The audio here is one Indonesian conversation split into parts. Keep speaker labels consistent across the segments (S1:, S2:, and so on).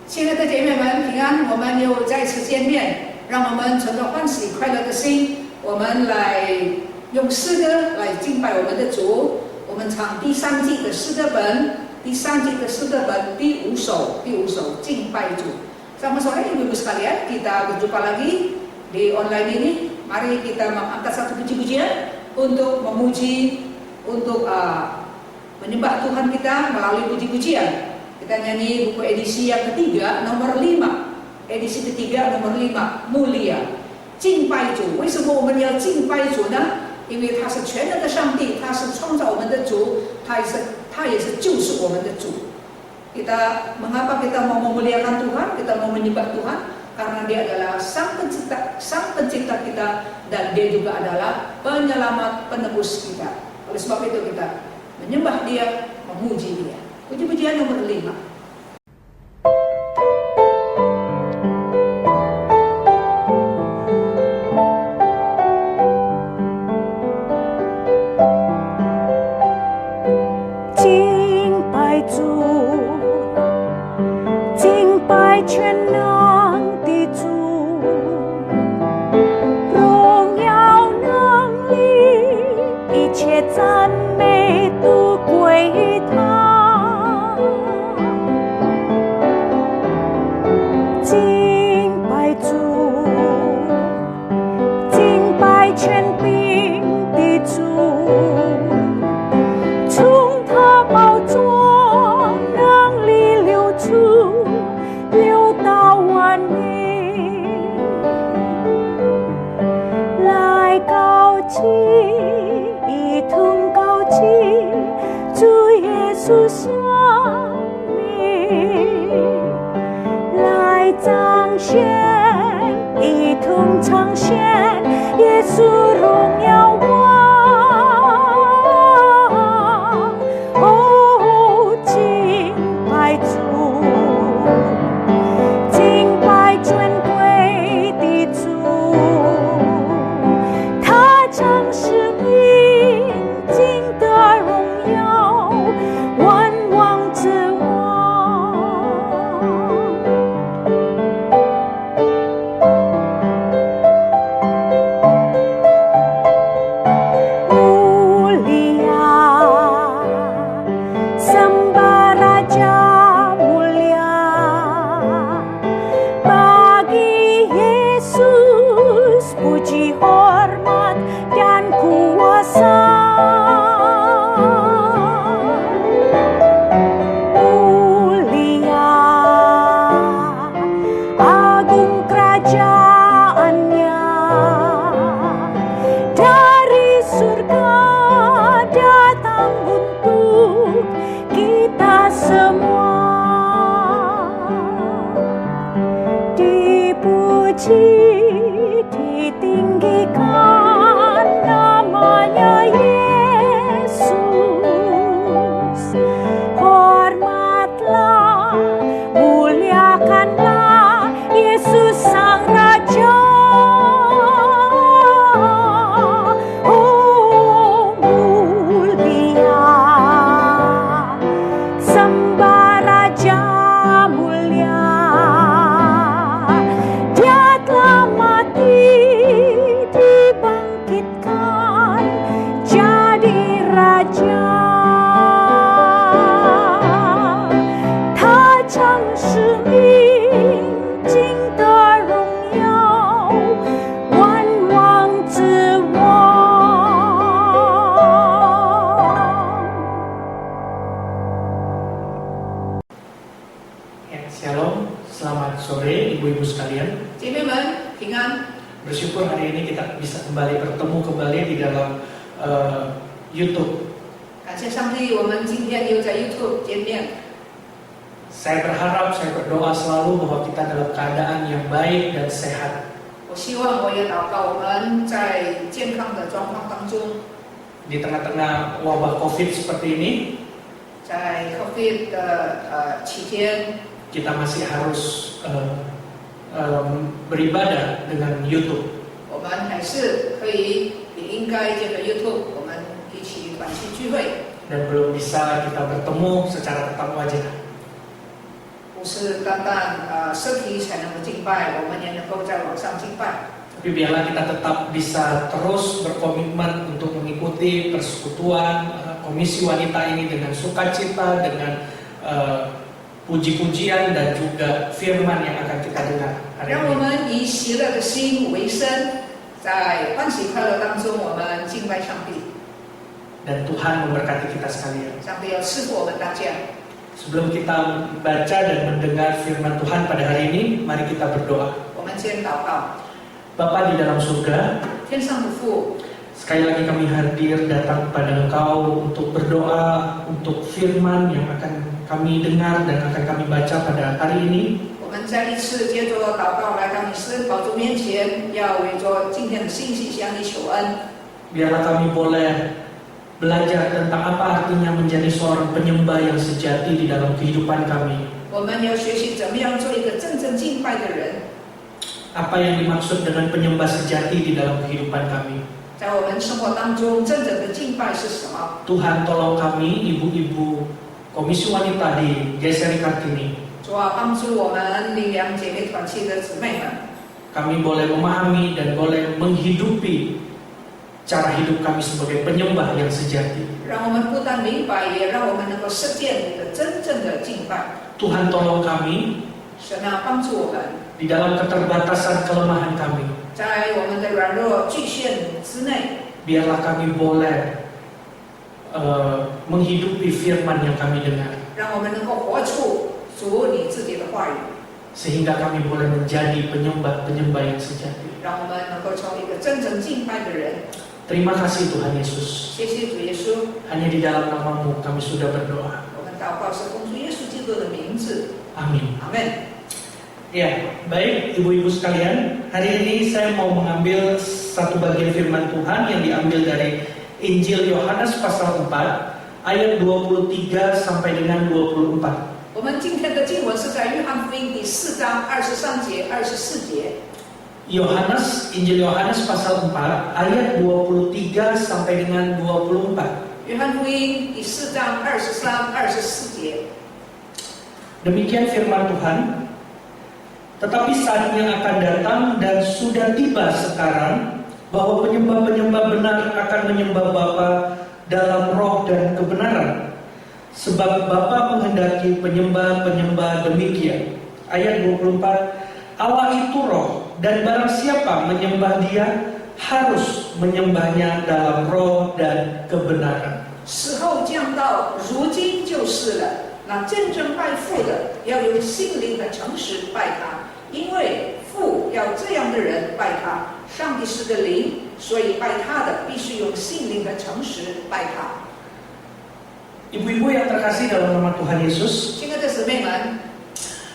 S1: 亲爱的姐妹们，平安！我们又再次见面，让我们存着欢喜快乐的心，我们来用诗歌来敬拜我们的主。我们唱第三季的诗歌本，第5首敬拜主。Sama sore ibu-ibu sekalian, kita berjumpa lagi di online ini. Mari kita mengangkat satu puji-pujian untuk memuji, untuk menyembah Tuhan kita melalui puji-pujian. Kita nyanyi buku edisi yang ketiga, nomor 5. Edisi ketiga, nomor 5, Mulia. 敬拜主，为什么我们要敬拜主呢？因为他是全能的上帝，他是创造我们的主，他也是救赎我们的主。Mengapa kita mau memuliakan Tuhan, kita mau menyembah Tuhan? Karena Dia adalah Sang Pencipta kita, dan Dia juga adalah Penyelamat, Penebus kita. Oleh sebab itu kita menyembah Dia, memuji Dia. Puji-pujian nomor 5.
S2: Bersyukur hari ini kita bisa bertemu kembali di dalam YouTube. Saya berharap, saya berdoa selalu bahwa kita dalam keadaan yang baik dan sehat. Di tengah-tengah wabah COVID seperti ini, kita masih harus beribadah dengan YouTube. Dan belum bisa kita bertemu secara tatap wajah.
S1: 不是单单身体才能够敬拜，我们也能够在网上敬拜。
S2: Tapi biarlah kita tetap bisa terus berkomitmen untuk mengikuti persekutuan komisi wanita ini dengan sukacita, dengan puji-pujian dan juga firman yang akan kita dengar hari
S1: 让我
S2: ini.
S1: 们以喜乐的心为生，在欢喜快乐当中，我们敬拜上帝。
S2: Dan Tuhan memberkati kita sekalian.
S1: 上帝要赐福我们大家。
S2: Sebelum kita baca dan mendengar firman Tuhan pada hari ini, mari kita berdoa.
S1: 我们先祷告。
S2: Bapa di dalam surga,
S1: 天上的父，
S2: sekali lagi kami hadir datang kepada Engkau untuk berdoa untuk firman yang akan kami dengar dan akan kami baca pada hari ini.
S1: 我们再一次接着祷告来到你施恩宝座面前，要为着今天的信息向你求恩。
S2: Biarlah kami boleh belajar tentang apa artinya menjadi seorang penyembah yang sejati di dalam kehidupan kami.
S1: 我们要学习怎么样做一个真正敬拜的人。
S2: Apa yang dimaksud dengan penyembah sejati di dalam kehidupan kami?
S1: 在我们生活当中，真正的敬拜是什么？
S2: Tuhan tolong kami, ibu-ibu komisi wanita di GSRI Kartini.
S1: 主啊，帮助我们灵粮姐妹团契的姊妹们，
S2: Kami boleh memahami dan boleh menghidupi cara hidup kami sebagai penyembah yang sejati.
S1: 让我们不但明白，也让我们能够实践你的真正的敬拜。
S2: Tuhan tolong kami
S1: 神啊，帮助我们，
S2: di dalam keterbatasan kelemahan kami.
S1: 在我们的软弱局限之内，
S2: Biarlah kami boleh menghidupi firman yang kami dengar.
S1: 让我们能够活出主你自己的话语，
S2: Sehingga kami boleh menjadi penyembah-penyembah yang sejati.
S1: 让我们能够成为一个真正敬拜的人。
S2: Terima kasih Tuhan Yesus.
S1: 谢谢主耶稣，
S2: Hanya di dalam nama-Mu kami sudah berdoa.
S1: 我们祷告是奉主耶稣基督的名字，
S2: Amin.
S1: 阿门。
S2: Ya, baik ibu-ibu sekalian, hari ini saya mau mengambil satu bagian firman Tuhan yang diambil dari Injil Yohanes pasal 4 ayat 23 sampai dengan 24.
S1: 我们今天的经文是在约翰福音第4章23节、24节。
S2: Injil Yohanes pasal 4 ayat 23 sampai dengan 24.
S1: 约翰福音第4章23、24节。
S2: Demikian firman Tuhan. Tetapi saatnya akan datang dan sudah tiba sekarang bahwa penyembah-penyembah benar akan menyembah Bapa dalam roh dan kebenaran. Sebab Bapa menghendaki penyembah-penyembah demikian. Ayat 24. Allah itu roh, dan barang siapa menyembah Dia harus menyembahnya dalam roh dan kebenaran.
S1: 时候将到，如今就是了。那真正拜父的，要用心灵的诚实拜他，因为父要这样的人拜他。上帝是个灵，所以拜他的必须用心灵的诚实拜他。
S2: Ibu-ibu yang terkasih dalam nama Tuhan Yesus,
S1: 亲爱的姊妹们，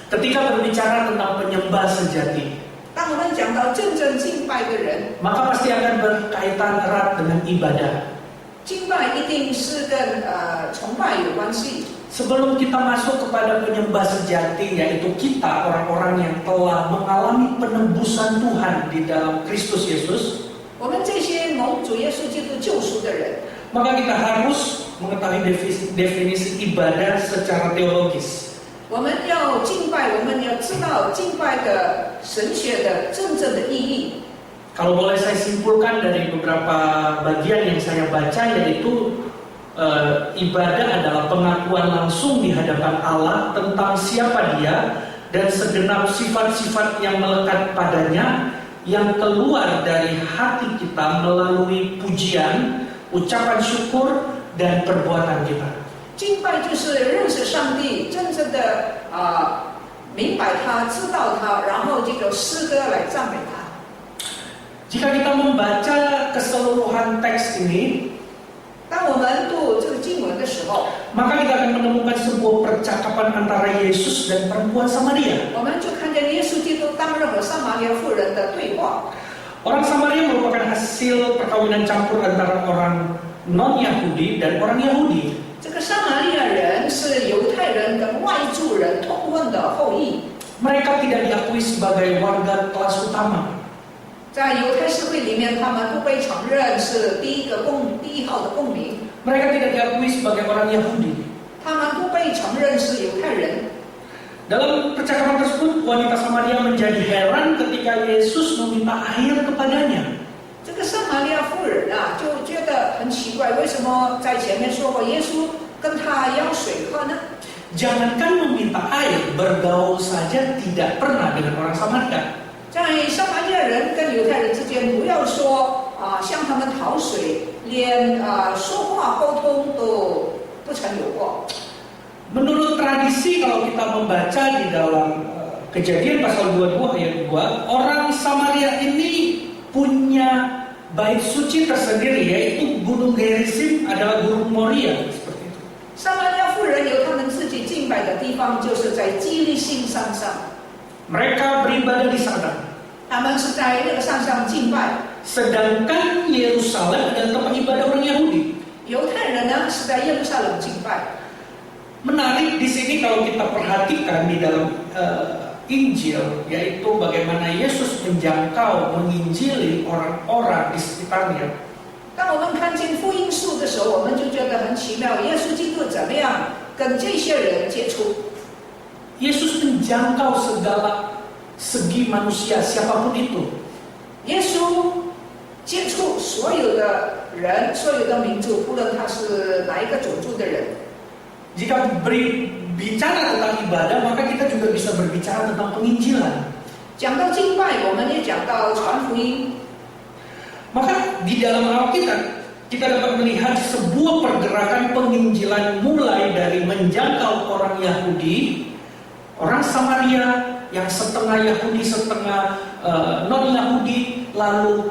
S2: ketika berbicara tentang penyembah sejati,
S1: 当我们讲到真正敬拜的人，
S2: maka pasti akan berkaitan erat dengan ibadah.
S1: 敬拜一定是跟崇拜有关系。
S2: Sebelum kita masuk kepada penyembah sejati, yaitu kita orang-orang yang telah mengalami penebusan Tuhan di dalam Kristus Yesus,
S1: 我们这些蒙主耶稣基督救赎的人，
S2: maka kita harus mengetahui definisi ibadah secara teologis.
S1: 我们要敬拜，我们要知道敬拜的神学的真正的意义。
S2: Kalau boleh saya simpulkan dari beberapa bagian yang saya baca, yaitu ibadah adalah pengakuan langsung di hadapan Allah tentang siapa Dia dan segenap sifat-sifat yang melekat padanya yang keluar dari hati kita melalui pujian, ucapan syukur, dan perbuatan kita.
S1: 敬拜就是认识上帝，真正的明白他、知道他，然后这个诗歌来赞美他。
S2: Jika kita membaca keseluruhan teks ini,
S1: 当我们读这个经文的时候，
S2: maka kita akan menemukan sebuah percakapan antara Yesus dan perempuan Samaria.
S1: 我们就看见耶稣基督当日和撒玛利亚妇人的对话。
S2: Orang Samaria merupakan hasil perkawinan campur antara orang non-Yahudi dan orang Yahudi.
S1: 这个撒玛利亚人是犹太人跟外族人通婚的后裔。
S2: Mereka tidak diakui sebagai warga kelas utama.
S1: 在犹太社会里面，他们不被承认是第一号的公民，
S2: Mereka tidak diakui sebagai orang Yahudi.
S1: 他们不被承认是犹太人。
S2: Dalam percakapan tersebut, wanita Samaria menjadi heran ketika Yesus meminta air kepadanya.
S1: 这个撒玛利亚妇人啊，就觉得很奇怪，为什么在前面说过耶稣跟他要水喝呢？
S2: Jangankan meminta air, bergaul saja tidak pernah dengan orang Samaria.
S1: 在撒玛利亚人跟犹太人之间，不要说向他们讨水，连说话沟通都不曾有过。
S2: Menurut tradisi kalau kita membaca di dalam Kejadian pasal 22 ayat 2, orang Samaria ini punya bait suci tersendiri, yaitu Gunung Gerizim adalah Gunung Moria, seperti itu.
S1: 撒玛利亚妇人有他们自己敬拜的地方，就是在基利心山上。
S2: Mereka beribadah di sana.
S1: 他们是在那个山上敬拜。
S2: Sedangkan Yerusalem adalah tempat ibadah orang Yahudi.
S1: 犹太人呢是在耶路撒冷敬拜。
S2: Menarik di sini kalau kita perhatikan di dalam Injil, yaitu bagaimana Yesus menjangkau, menginjili orang-orang di sekitarnya.
S1: 当我们看见福音书的时候，我们就觉得很奇妙，耶稣基督怎么样跟这些人接触？
S2: Yesus menjangkau segala segi manusia, siapapun itu.
S1: 耶稣接触所有的人，所有的民族，不论他是哪一个种族的人。
S2: Jika berbicara tentang ibadah, maka kita juga bisa berbicara tentang penginjilan.
S1: 讲到敬拜，我们也讲到传福音。
S2: Maka di dalam Alkitab kita dapat melihat sebuah pergerakan penginjilan mulai dari menjangkau orang Yahudi, orang Samaria yang setengah Yahudi, setengah non-Yahudi, lalu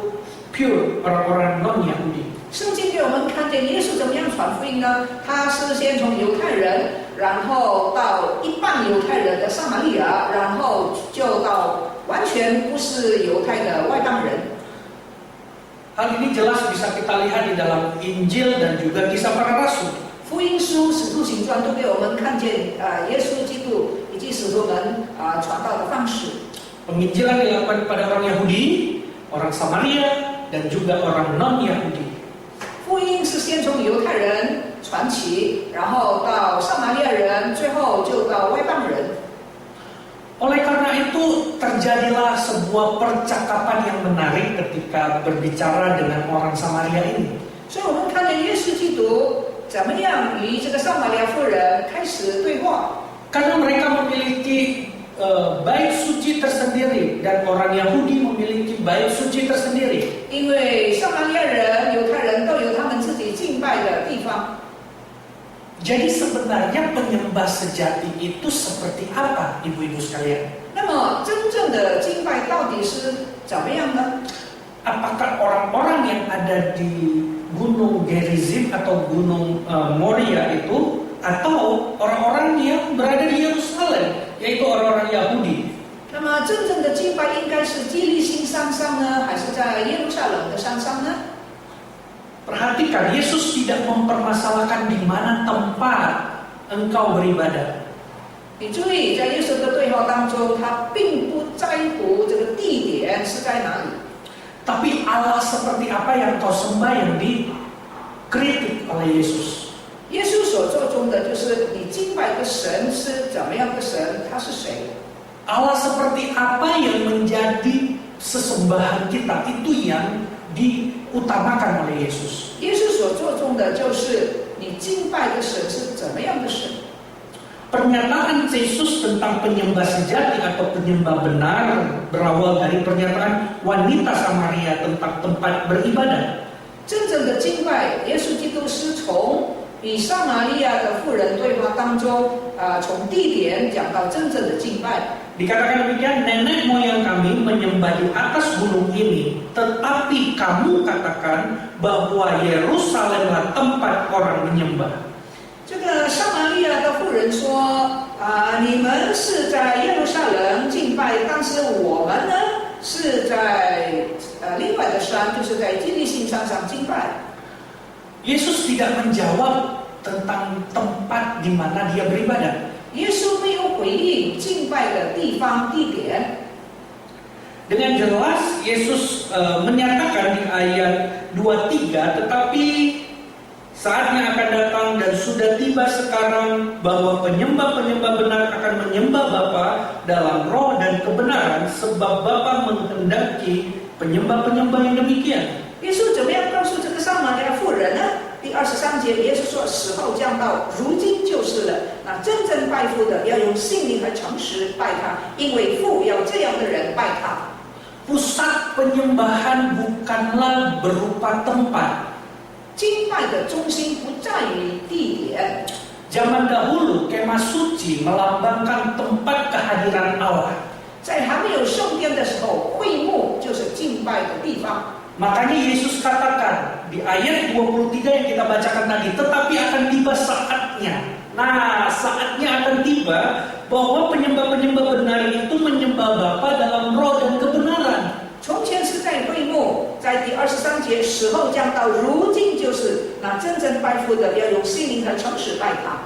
S2: pure orang-orang non-Yahudi.
S1: 圣经给我们看见耶稣怎么样传福音呢？他是先从犹太人，然后到一半犹太人的撒玛利亚，然后就到完全不是犹太的外邦人。
S2: Hal ini jelas bisa kita lihat di dalam Injil dan juga Kisah Para Rasul.
S1: 福音书、使徒行传都给我们看见耶稣基督以及使徒们传道的方式。
S2: Penginjilan dilakukan kepada orang Yahudi, orang Samaria, dan juga orang non-Yahudi.
S1: 福音是先从犹太人传起，然后到撒玛利亚人，最后就到外邦人。
S2: Oleh karena itu terjadilah sebuah percakapan yang menarik ketika berbicara dengan orang Samaria ini.
S1: 所以我们看见耶稣基督怎么样与这个撒玛利亚妇人开始对话。
S2: Karena mereka memiliki bait suci tersendiri dan orang Yahudi memiliki bait suci tersendiri.
S1: 因为撒玛利亚人、犹太人都有他们自己敬拜的地方。
S2: Jadi sebenarnya penyembah sejati itu seperti apa, ibu-ibu sekalian?
S1: 那么真正的敬拜到底是怎么样呢？
S2: Apakah orang-orang yang ada di Gunung Gerizim atau Gunung Moria itu, atau orang-orang yang berada di Yerusalem, yaitu orang-orang Yahudi?
S1: 那么真正的敬拜应该是基利心山上呢，还是在耶路撒冷的山上呢？
S2: Perhatikan, Yesus tidak mempermasalahkan di mana tempat engkau beribadah.
S1: 你注意，在耶稣的对话当中，他并不在乎这个地点是在哪里。
S2: Tapi Allah seperti apa yang kau sembah yang dikritik oleh Yesus.
S1: 耶稣所做中的就是你敬拜的神是怎么样的神，他是谁？
S2: Allah seperti apa yang menjadi sesembahan kita, itu yang diutamakan oleh Yesus.
S1: 耶稣所做中的就是你敬拜的神是怎么样的神。
S2: Pernyataan Yesus tentang penyembah sejati atau penyembah benar berawal dari pernyataan wanita Samaria tentang tempat beribadah.
S1: 真正的敬拜，耶稣基督是从与撒玛利亚的妇人对话当中，从地点讲到真正的敬拜。
S2: Dikatakan demikian, nenek moyang kami menyembah di atas gunung ini, tetapi kamu katakan bahwa Yerusalemlah tempat orang menyembah.
S1: 这个撒玛利亚的妇人说：“你们是在耶路撒冷敬拜，但是我们呢是在另外的山，就是在基利心山上敬拜。”
S2: Yesus tidak menjawab tentang tempat di mana dia beribadah.
S1: 耶稣没有回应敬拜的地方地点。
S2: Dengan jelas Yesus menyatakan di ayat 23, tetapi Saatnya akan datang dan sudah tiba sekarang bahwa penyembah-penyembah benar akan menyembah Bapa dalam roh dan kebenaran, sebab Bapa menghendaki penyembah-penyembah yang demikian.
S1: 耶稣怎么样告诉这个撒玛利亚妇人呢？第23节，耶稣说：“时候将到，如今就是了。那真正拜父的，要用信灵和诚实拜他，因为父要这样的人拜他。”
S2: Pusat penyembahan bukanlah berupa tempat.
S1: 敬拜的中心不在于地点。
S2: Zaman dahulu kemah suci melambangkan tempat kehadiran Allah.
S1: 在还没有圣殿的时候，会幕就是敬拜的地方。
S2: Makanya Yesus katakan di ayat 23 yang kita bacakan tadi, tetapi akan tiba saatnya. Nah, saatnya akan tiba bahwa penyembah-penyembah benar itu menyembah Bapa dalam roh dan kebenaran.
S1: 从前是在会幕，在第23节，时候将到，如今就是那真正拜父的，要用心灵和诚实拜他。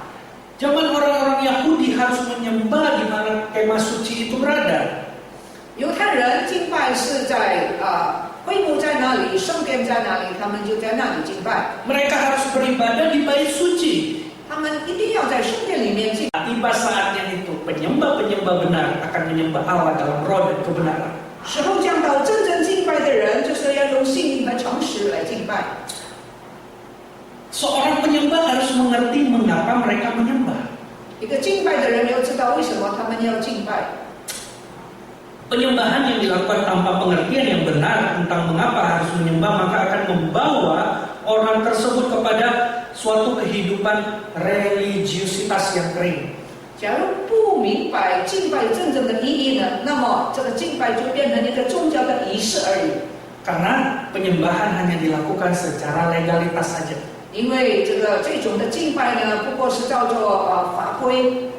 S2: Zaman orang-orang Yahudi harus menyembah di mana kemah suci itu berada.
S1: 犹太人敬拜是在会幕在哪里，圣殿在哪里，他们就在那里敬拜。
S2: Mereka harus beribadah di bait suci.
S1: 他们一定要在圣殿里面敬拜。
S2: Tiba saatnya itu penyembah-penyembah benar akan menyembah Allah dalam roh dan kebenaran.
S1: 时候将到，真正敬拜的人就是要用信灵和诚实来敬拜。
S2: Seorang penyembah harus mengerti mengapa mereka menyembah.
S1: 一个敬拜的人要知道为什么他们要敬拜。
S2: Penyembahan yang dilakukan tanpa pengertian yang benar tentang mengapa harus menyembah maka akan membawa orang tersebut kepada suatu kehidupan religiusitas yang kering.
S1: 假如不明白敬拜真正的意义呢，那么这个敬拜就变成一个宗教的仪式而已。
S2: Karena penyembahan hanya dilakukan secara legalitas saja.
S1: 因为这种的敬拜呢，不过是叫做法规。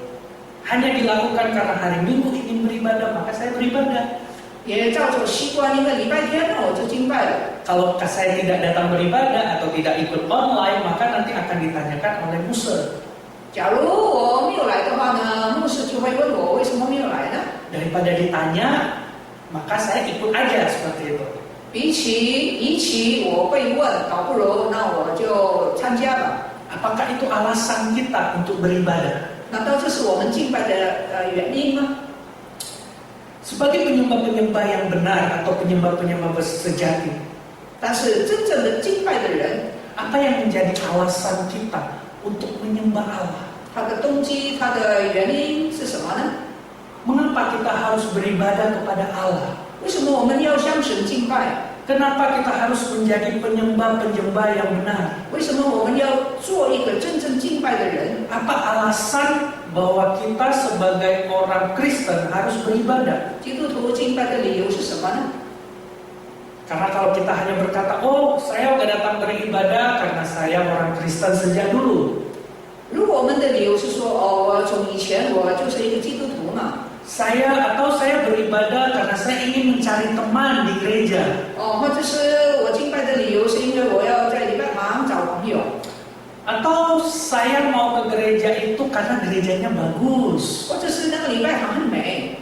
S2: Hanya dilakukan karena hari Minggu ingin beribadah, maka saya beribadah.
S1: 也照着习惯，一个礼拜天呢我就敬拜了。
S2: Kalau saya tidak datang beribadah atau tidak ikut online, maka nanti akan ditanyakan oleh muser.
S1: 假如我没有来的话呢，牧师就会问我为什么没有来呢？
S2: Daripada ditanya, maka saya ikut aja seperti itu.
S1: 比起我被问，倒不如那我就参加吧。
S2: Apakah itu alasan kita untuk beribadah?
S1: 难道这是我们敬拜的原因吗？
S2: Sebagai penyembah-penyembah yang benar atau penyembah-penyembah sejati,
S1: 但是真正的敬拜的人，
S2: apa yang menjadi alasan kita untuk menyembah Allah?
S1: 他的动机、他的原因是什么呢？
S2: Mengapa kita harus beribadah kepada Allah?
S1: 为什么我们要向神敬拜？
S2: Kenapa kita harus menjadi penyembah-penyembah yang benar?
S1: 为什么我们要做一个真正敬拜的人？
S2: Apa alasan bahwa kita sebagai orang Kristen harus beribadah?
S1: 基督徒敬拜的理由是什么呢？
S2: Karena kalau kita hanya berkata, oh saya nggak datang beribadah karena saya orang Kristen sejak dulu.
S1: 如果我们的理由是说，我从以前我就是一个基督徒嘛，
S2: Saya beribadah karena saya ingin mencari teman di gereja.
S1: 或者是我敬拜的理由是因为我要在礼拜堂找朋友，
S2: Atau saya mau ke gereja itu karena gerejanya bagus.
S1: 或者是那个礼拜堂很美，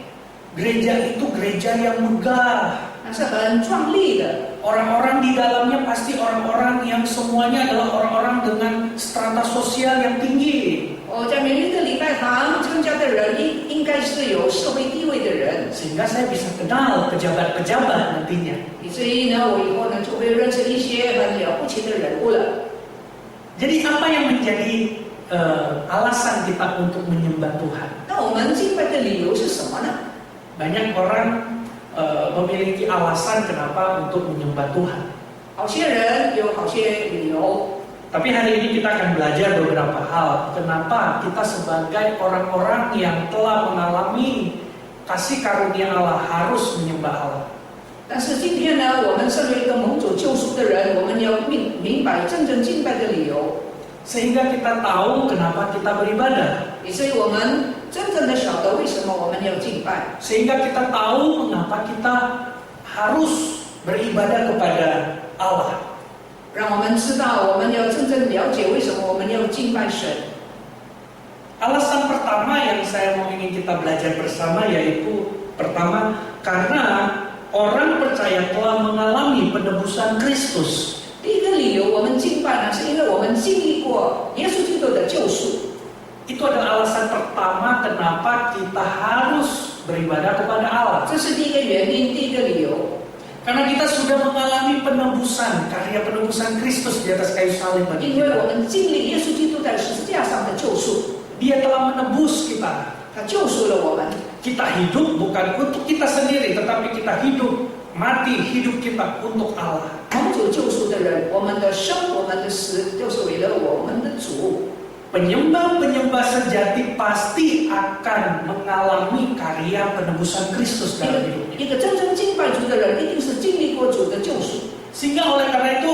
S2: Gereja itu gereja yang megah.
S1: 那是很壮丽的。
S2: Orang-orang di dalamnya pasti orang-orang yang semuanya adalah orang-orang dengan strata sosial yang tinggi.
S1: 在每一个礼拜堂参加的人应该是有社会地位的人，
S2: Sehingga saya bisa kenal pejabat-pejabat nantinya.
S1: 以至于呢，我以后呢就会认识一些很了不起的人物了。
S2: Jadi apa yang menjadi alasan kita untuk menyembah Tuhan?
S1: 那我们敬拜的理由是什么呢？
S2: Banyak orang memiliki alasan kenapa untuk menyembah Tuhan.
S1: 好些人有好些理由，
S2: Tapi hari ini kita akan belajar beberapa hal. Kenapa kita sebagai orang-orang yang telah mengalami kasih karunia Allah harus menyembah Allah.
S1: 但是今天呢，我们身为一个蒙主救赎的人，我们要明白真正敬拜的理由，
S2: Sehingga kita tahu kenapa kita beribadah.
S1: 以至于我们真正的晓得为什么我们要敬拜，
S2: Sehingga kita tahu mengapa kita harus beribadah kepada Allah.
S1: 让我们知道我们要真正了解为什么我们要敬拜神。
S2: Alasan pertama yang saya mau ingin kita belajar bersama yaitu pertama, karena orang percaya telah mengalami penebusan Kristus
S1: 第一个理由，我们敬拜呢，是因为我们经历过耶稣基督的救赎。
S2: Itu adalah alasan pertama kenapa kita harus beribadah kepada Allah.
S1: 这是第一个原因，第一个理由。
S2: Karena kita sudah mengalami penebusan, karya penebusan Kristus di atas kayu salib bagi
S1: 因为
S2: kita.
S1: 我们经历耶稣基督在十字架上的救赎，
S2: Dia telah menebus kita.
S1: 他救赎了我们。
S2: Kita hidup bukan untuk kita sendiri, tetapi kita hidup, mati hidup kita untuk Allah.
S1: 蒙主救赎的人，我们的生，我们的死，就是为了我们的主。
S2: Penyembah-penyembah sejati pasti akan mengalami karya penebusan Kristus dalam hidupnya.
S1: 一个真正敬拜主的人，一定是经历过主的救赎。
S2: Sehingga oleh karena itu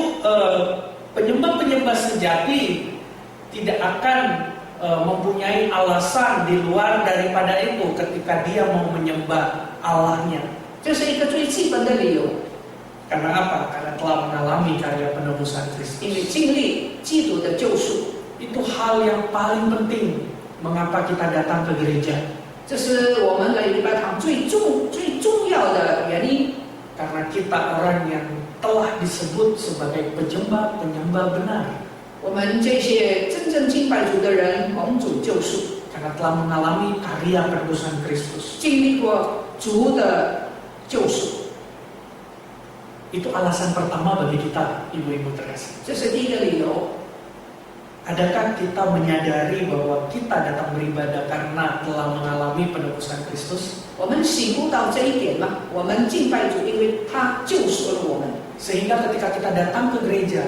S2: penyembah-penyembah sejati tidak akan mempunyai alasan di luar daripada itu ketika dia mau menyembah Allahnya.
S1: 这是一个最基本的理由，
S2: Karena apa? Karena telah mengalami karya penebusan
S1: 因为
S2: Kristus.
S1: 经历基督的救赎，
S2: Itu hal yang paling penting mengapa kita datang ke gereja.
S1: 这是我们来礼拜堂最重要的原因。
S2: Karena kita orang yang telah disebut sebagai penyembah-penyembah benar.
S1: 我们这些真正敬拜主的人，蒙主救赎，
S2: Karena telah mengalami karya penebusan Kristus.
S1: 经历过主的救赎，
S2: Itu alasan pertama bagi kita, ibu-ibu terkasih.
S1: 这是第一个理由。
S2: Adakah kita menyadari bahwa kita datang beribadah karena telah mengalami penebusan Kristus?
S1: 我们醒悟到这一点吗？我们敬拜主，因为他救赎了我们。
S2: Sehingga ketika kita datang ke gereja,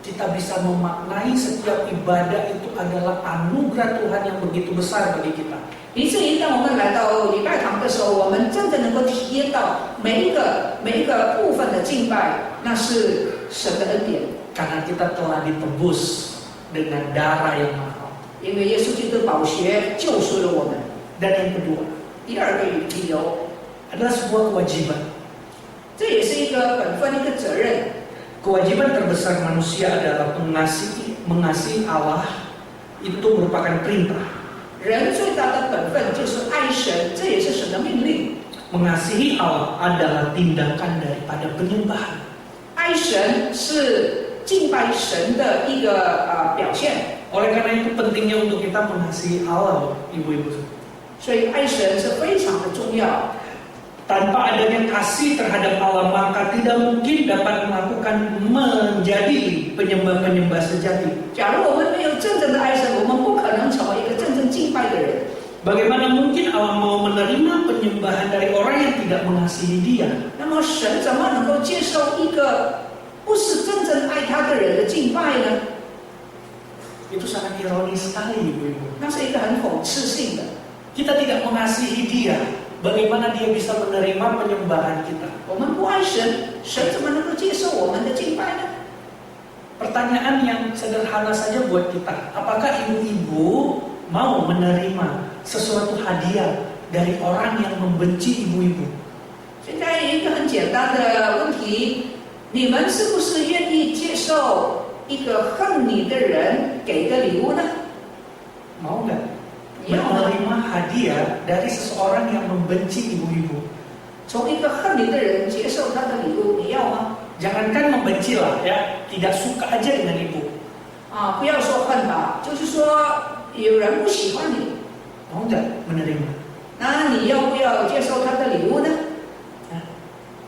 S2: kita bisa memaknai setiap ibadah itu adalah anugerah Tuhan yang begitu besar bagi kita.
S1: 以至于当我们来到礼拜堂的时候，我们真正能够体验到每一个部分的敬拜，那是神的恩典。
S2: Karena kita telah ditebus dengan darah yang mahal.
S1: 因为耶稣基督的宝血救赎了我们。
S2: Dan yang kedua
S1: 第二个理由，
S2: adalah sebuah kewajiban.
S1: 这也是一个本分，一个责任。
S2: Kewajiban terbesar manusia adalah mengasihi Allah. Itu merupakan perintah.
S1: 人最大的本分就是爱神，这也是神的命令。
S2: Mengasihi Allah adalah tindakan daripada penyembahan.
S1: 爱神是敬拜神的一个表现。
S2: Oleh karena itu pentingnya untuk kita mengasihi Allah, ibu-ibu.
S1: 所以爱神是非常的重要。
S2: Tanpa adanya kasih terhadap Allah, maka tidak mungkin dapat menjadi penyembah-penyembah sejati.
S1: 假如我们没有真正的爱神，我们不可能成为一个真正敬拜的人。
S2: Bagaimana mungkin Allah mau menerima penyembahan dari orang yang tidak mengasihi Dia?
S1: 那么神怎么能够接受一个不是真正爱他的人的敬拜呢？
S2: Itu sangat ironis sekali, ibu-ibu.
S1: 那是一个很讽刺性的。
S2: Kita tidak mengasihi Dia, bagaimana Dia bisa menerima penyembahan kita?
S1: 我们不爱神，神怎么能够接受我们的敬拜呢？
S2: Pertanyaan yang sederhana saja buat kita. Apakah ibu-ibu mau menerima sesuatu hadiah dari orang yang membenci ibu-ibu?
S1: 现在有一个很简单的问题，你们是不是愿意接受一个恨你的人给的礼物呢？
S2: Mau nggak?
S1: Ya.
S2: Menerima hadiah dari seseorang yang membenci ibu-ibu.
S1: 从一个恨你的人接受他的礼物，你要吗？
S2: Jangankan membenci lah ya, tidak suka aja dengan ibu.
S1: 不要说恨他，就是说有人不喜欢你，
S2: Mau nggak menerima?
S1: 那你要不要接受他的礼物呢？
S2: Nah,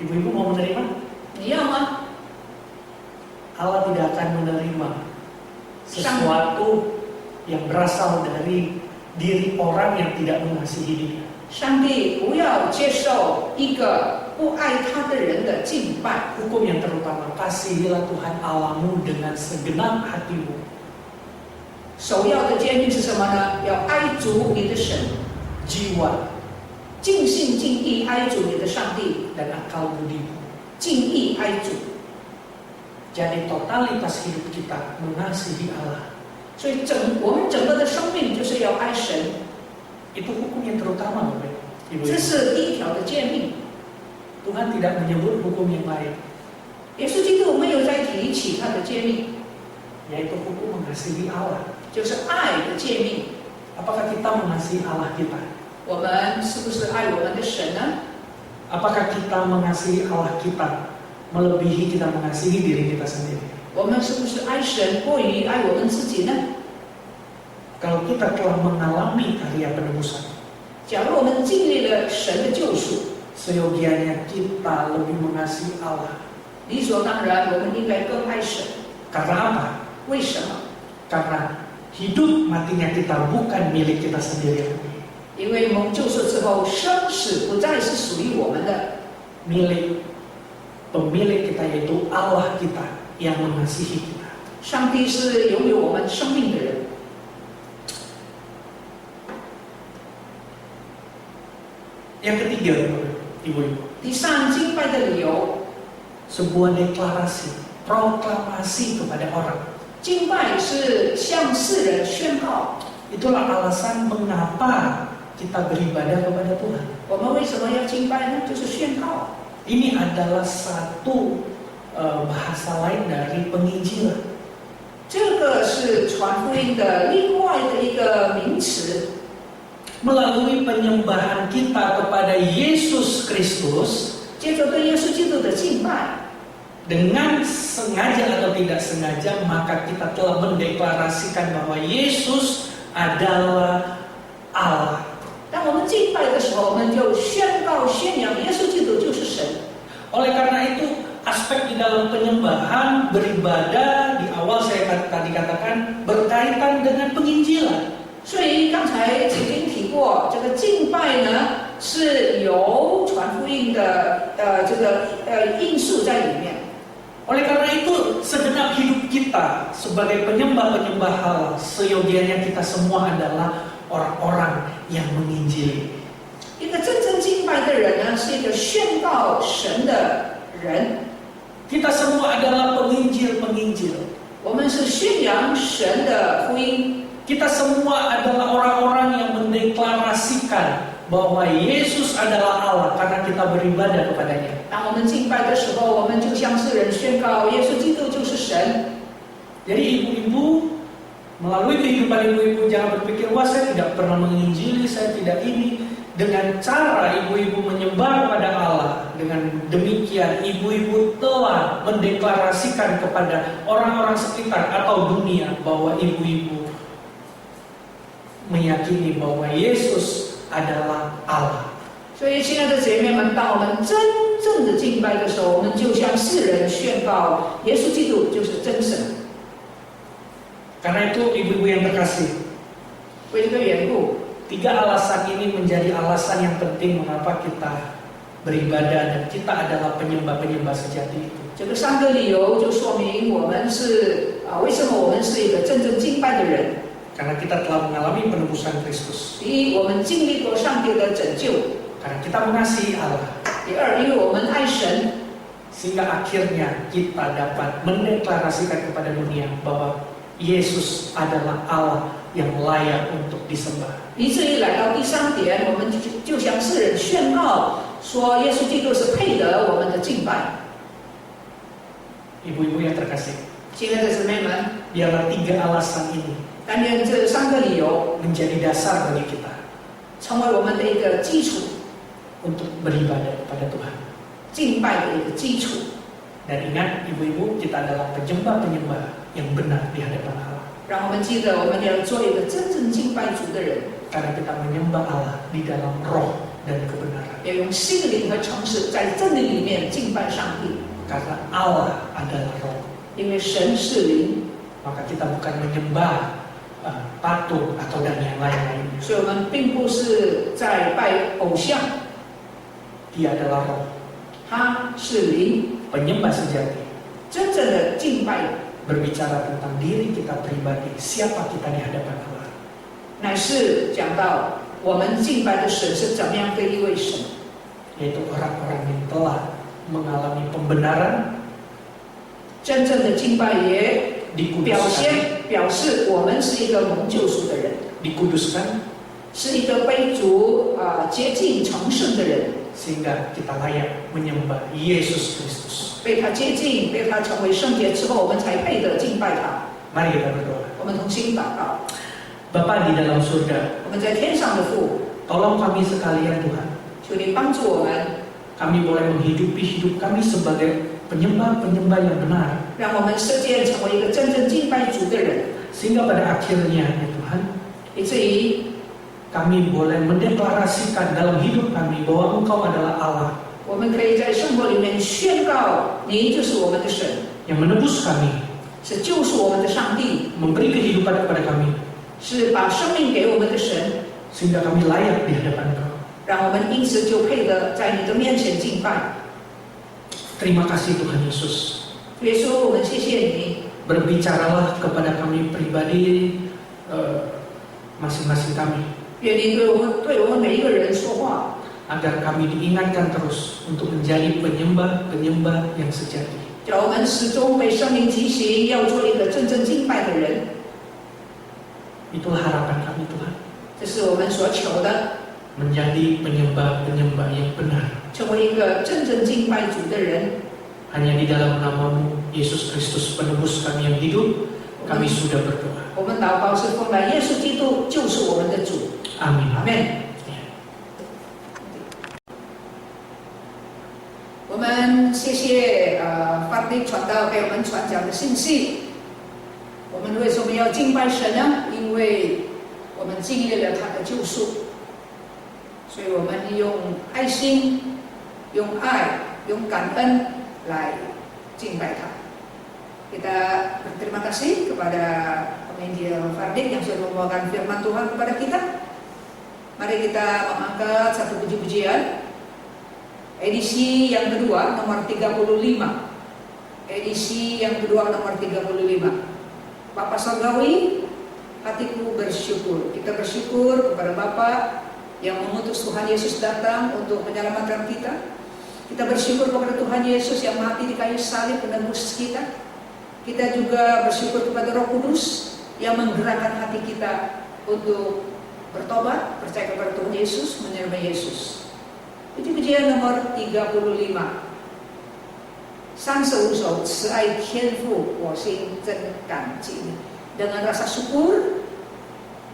S2: ibu-ibu mau menerima?
S1: 你要吗？
S2: Allah tidak akan menerima sesuatu yang berasal dari diri orang yang tidak mengasihi Dia.
S1: 上帝不要接受一个不爱他的人的敬拜。
S2: Hukum yang terutama, kasihilah Tuhan Allahmu dengan segenap hatimu.
S1: 首要的诫命是什么呢？要爱主你的神，
S2: Jiwa
S1: 尽心尽意爱主你的上帝，
S2: dan akal budimu.
S1: 尽意爱主。
S2: Jadi totalitas hidup kita mengasihi Allah.
S1: 所以我们整个的生命就是要爱神，
S2: Itu hukum yang terutama, Bapak Ibu.
S1: 这是第一条的诫命。
S2: Tuhan tidak menyebut hukum yang lain,
S1: 耶稣基督没有再提其他的诫命，
S2: yaitu hukum mengasihi Allah.
S1: 就是爱的诫命。
S2: Apakah kita mengasihi Allah kita?
S1: 我们是不是爱我们的神呢？
S2: Apakah kita mengasihi Allah kita melebihi kita mengasihi diri kita sendiri?
S1: 我们是不是爱神过于爱我们自己呢？
S2: Kalau kita telah mengalami karya penebusan,
S1: 假如我们经历了神的救赎，
S2: seyogianya kita lebih mengasihi Allah.
S1: 理所当然我们应该更爱神。
S2: Karena apa?
S1: 为什么？
S2: Karena hidup matinya kita bukan milik kita sendiri,
S1: 因为蒙救赎之后，生死不再是属于我们的，
S2: milik pemilik kita yaitu Allah kita yang mengasihi kita.
S1: 上帝是拥有我们生命的人。
S2: Yang ketiga, ibu-ibu,
S1: 第三，敬拜的理由，
S2: sebuah deklarasi, proklamasi kepada orang.
S1: 敬拜是向世人宣告。
S2: Itulah alasan mengapa kita beribadah kepada Tuhan.
S1: 我们为什么要敬拜呢？就是宣告。
S2: Ini adalah satu bahasa lain dari penginjilan.
S1: 这个是传福音的另外的一个名词。
S2: Melalui penyembahan kita kepada Yesus Kristus,
S1: 接着对耶稣基督的敬拜，
S2: dengan sengaja atau tidak sengaja, maka kita telah mendeklarasikan bahwa Yesus adalah Allah.
S1: 当我们敬拜的时候，我们就宣告宣扬耶稣基督就是神。
S2: Oleh karena itu, aspek di dalam penyembahan, beribadah, di awal saya tadi katakan berkaitan dengan penginjilan.
S1: 所以刚才已经提过，这个敬拜呢是有传福音的因素在里面。
S2: Oleh karena itu, segenap hidup kita sebagai penyembah-penyembah Allah, seyogianya kita semua adalah orang-orang yang menginjili.
S1: 一个真正敬拜的人呢，是一个宣告神的人。
S2: Kita semua adalah penginjil-penginjil.
S1: 我们是宣扬神的福音。
S2: Kita semua adalah orang-orang yang mendeklarasikan bahwa Yesus adalah Allah karena kita beribadah kepadanya.
S1: 当我们敬拜的时候，我们就向世人宣告耶稣基督就是神。
S2: Jadi ibu-ibu, melalui kehidupan ibu-ibu jangan berpikir, wah saya tidak pernah menginjili, saya tidak ini. Dengan cara ibu-ibu menyembah kepada Allah, dengan demikian ibu-ibu telah mendeklarasikan kepada orang-orang sekitar atau dunia bahwa ibu-ibu meyakini bahwa Yesus adalah Allah.
S1: 所以，亲爱的姐妹们，当我们真正的敬拜的时候，我们就向世人宣告耶稣基督就是真神。
S2: Karena itu ibu-ibu yang terkasih,
S1: 为这个缘故，
S2: tiga alasan ini menjadi alasan yang penting mengapa kita beribadah dan kita adalah penyembah-penyembah sejati itu.
S1: 这个三个理由就说明我们是为什么我们是一个真正敬拜的人。
S2: Karena kita telah mengalami penebusan Kristus.
S1: 第一，我们经历过上帝的拯救；
S2: Karena kita mengasihi Allah.
S1: 第二，因为我们爱神，
S2: Sehingga akhirnya kita dapat mendeklarasikan kepada dunia bahwa Yesus adalah Allah yang layak untuk disembah.
S1: 以至于来到第三点，我们就向世人宣告说，耶稣基督是配得我们的敬拜。
S2: Ibu-ibu yang terkasih,
S1: 亲爱的姊妹们，
S2: biarlah tiga alasan ini
S1: 但愿这三个理由
S2: menjadi dasar bagi kita
S1: 成为我们的一个基础，
S2: untuk beribadah kepada Tuhan.
S1: 敬拜的一个基础。
S2: Dan ingat ibu-ibu, kita adalah penyembah-penyembah yang benar di hadapan Allah.
S1: 让我们记得，我们要做一个真正敬拜主的人，
S2: Karena kita menyembah Allah di dalam roh dan kebenaran.
S1: 要用心灵和诚实在真理里面敬拜上帝。
S2: Karena Allah adalah roh.
S1: 因为神是灵，
S2: Maka kita bukan menyembah patung atau dan yang lain-lainnya.
S1: 所以我们并不是在拜偶像，
S2: Dia adalah roh.
S1: 他是灵。
S2: Penyembah sejati
S1: 真正的敬拜
S2: berbicara tentang diri kita pribadi, siapa kita di hadapan Allah.
S1: 乃是讲到我们敬拜的神是怎么样的一位神，
S2: Yaitu orang-orang yang telah mengalami pembenaran,
S1: 真正的敬拜也
S2: dikuduskan,
S1: 表示我们是一个蒙救赎的人，
S2: dikuduskan
S1: 是一个被主洁净成圣的人，
S2: sehingga kita layak menyembah Yesus Kristus.
S1: 被他接近，被他成为圣洁之后，我们才配得敬拜他。
S2: Mari kita berdoa.
S1: 我们同心祷告，
S2: Bapa di dalam surga,
S1: 我们在天上的父，
S2: tolong kami sekalian Tuhan.
S1: 求你帮助我们，
S2: Kami boleh menghidupi hidup kami sebagai penyembah-penyembah yang benar.
S1: 让我们世界成为一个真正敬拜主的人，
S2: Sehingga pada akhirnya ya Tuhan,
S1: 以至于
S2: kami boleh mendeklarasikan dalam hidup kami bahwa Engkau adalah Allah
S1: 我们可以在生活里面宣告，你就是我们的神，
S2: yang menebus kami,
S1: 是救赎我们的上帝，
S2: memberi kehidupan kepada kami,
S1: 是把生命给我们的神，
S2: sehingga kami layak di hadapan Engkau.
S1: 让我们因此就配得在你的面前敬拜。
S2: Terima kasih Tuhan Yesus.
S1: 耶稣，我们谢谢你，
S2: Berbicaralah kepada kami pribadi masing-masing kami,
S1: 愿你对我们每一个人说话，
S2: agar kami diingatkan terus untuk menjadi penyembah-penyembah yang sejati.
S1: 叫我们始终被生命提醒，要做一个真正敬拜的人。
S2: Itulah harapan kami Tuhan,
S1: 这是我们所求的，
S2: menjadi penyembah-penyembah yang benar.
S1: 成为一个真正敬拜主的人。
S2: Hanya di dalam nama-Mu, Yesus Kristus penebus kami yang hidup, kami sudah berdoa.
S1: 我们祷告是奉了耶稣基督就是我们的主，
S2: Amin.
S1: 阿门。我们谢谢范迪传道给我们传讲的信息。我们为什么要敬拜神呢？因为我们经历了他的救赎，所以我们用爱心、用爱、用感恩来敬拜他。Kita berterima kasih kepada penginjil Fardik yang sudah membawakan firman Tuhan kepada kita. Mari kita mengangkat satu puji-pujian edisi yang kedua nomor 35. Edisi yang kedua nomor 35. Bapak Surgawi, hatiku bersyukur. Kita bersyukur kepada Bapak yang mengutus Tuhan Yesus datang untuk menyelamatkan kita. Kita bersyukur kepada Tuhan Yesus yang mati di kayu salib menebus kita. Kita juga bersyukur kepada Roh Kudus yang menggerakkan hati kita untuk bertobat, percaya kepada Tuhan Yesus, menerima Yesus. Puji-pujian nomor 35. 35首慈爱天父，我心真感激你。Dengan rasa syukur,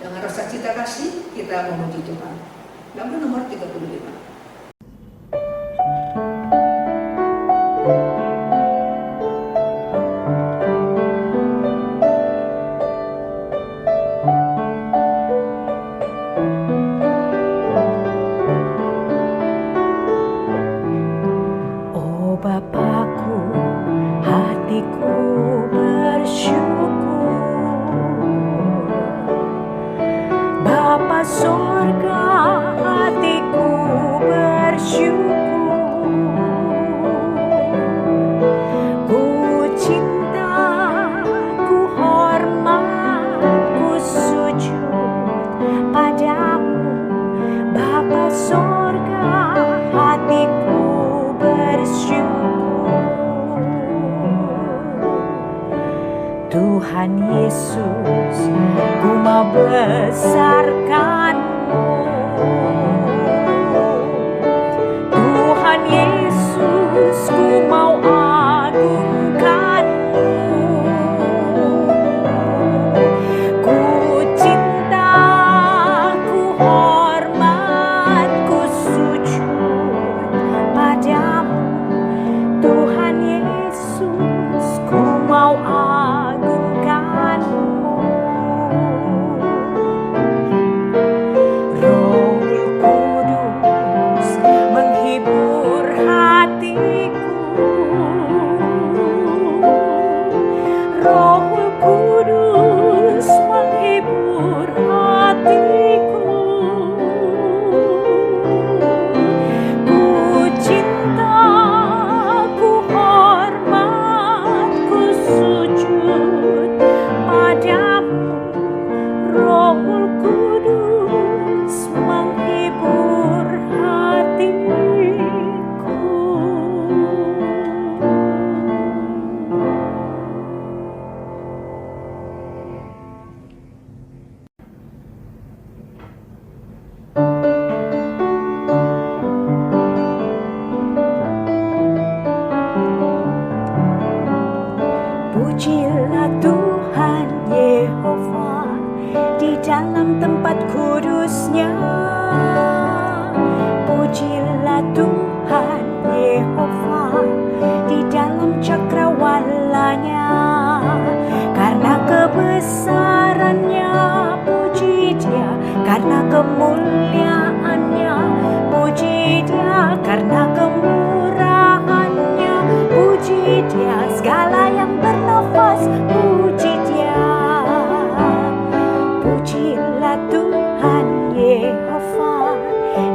S1: dengan rasa cinta kasih, kita memuji Tuhan. Lagu nomor 35.
S3: Tuhan Yesus, ku mau besarkan-Mu. Tuhan Yesus, ku mau agungkan-Mu. Ku cinta, ku hormat, ku sujud padamu. Tuhan Yesus, ku mau agungkan-Mu.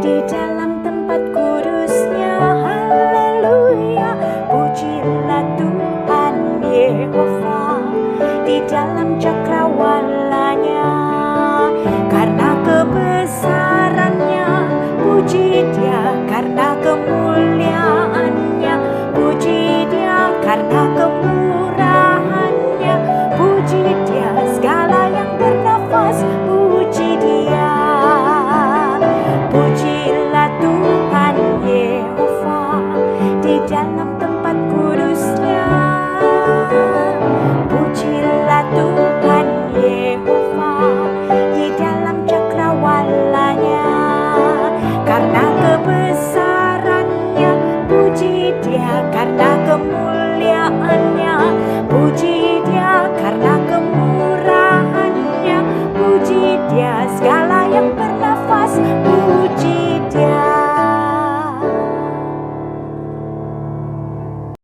S3: di dalam tempat kudusnya. Haleluya, pujilah Tuhan Yehova di dalam cakrawalanya. Karena kebesarannya, puji Dia. Karena kemuliaannya, puji Dia. Karena kemurahannya, puji Dia. Segala yang bernafas, puji Dia. Pujilah Tuhan Yehova di dalam tempat kudusnya. Pujilah Tuhan Yehova di dalam cakrawalanya. Karena kebesarannya, puji Dia. Karena kemuliaan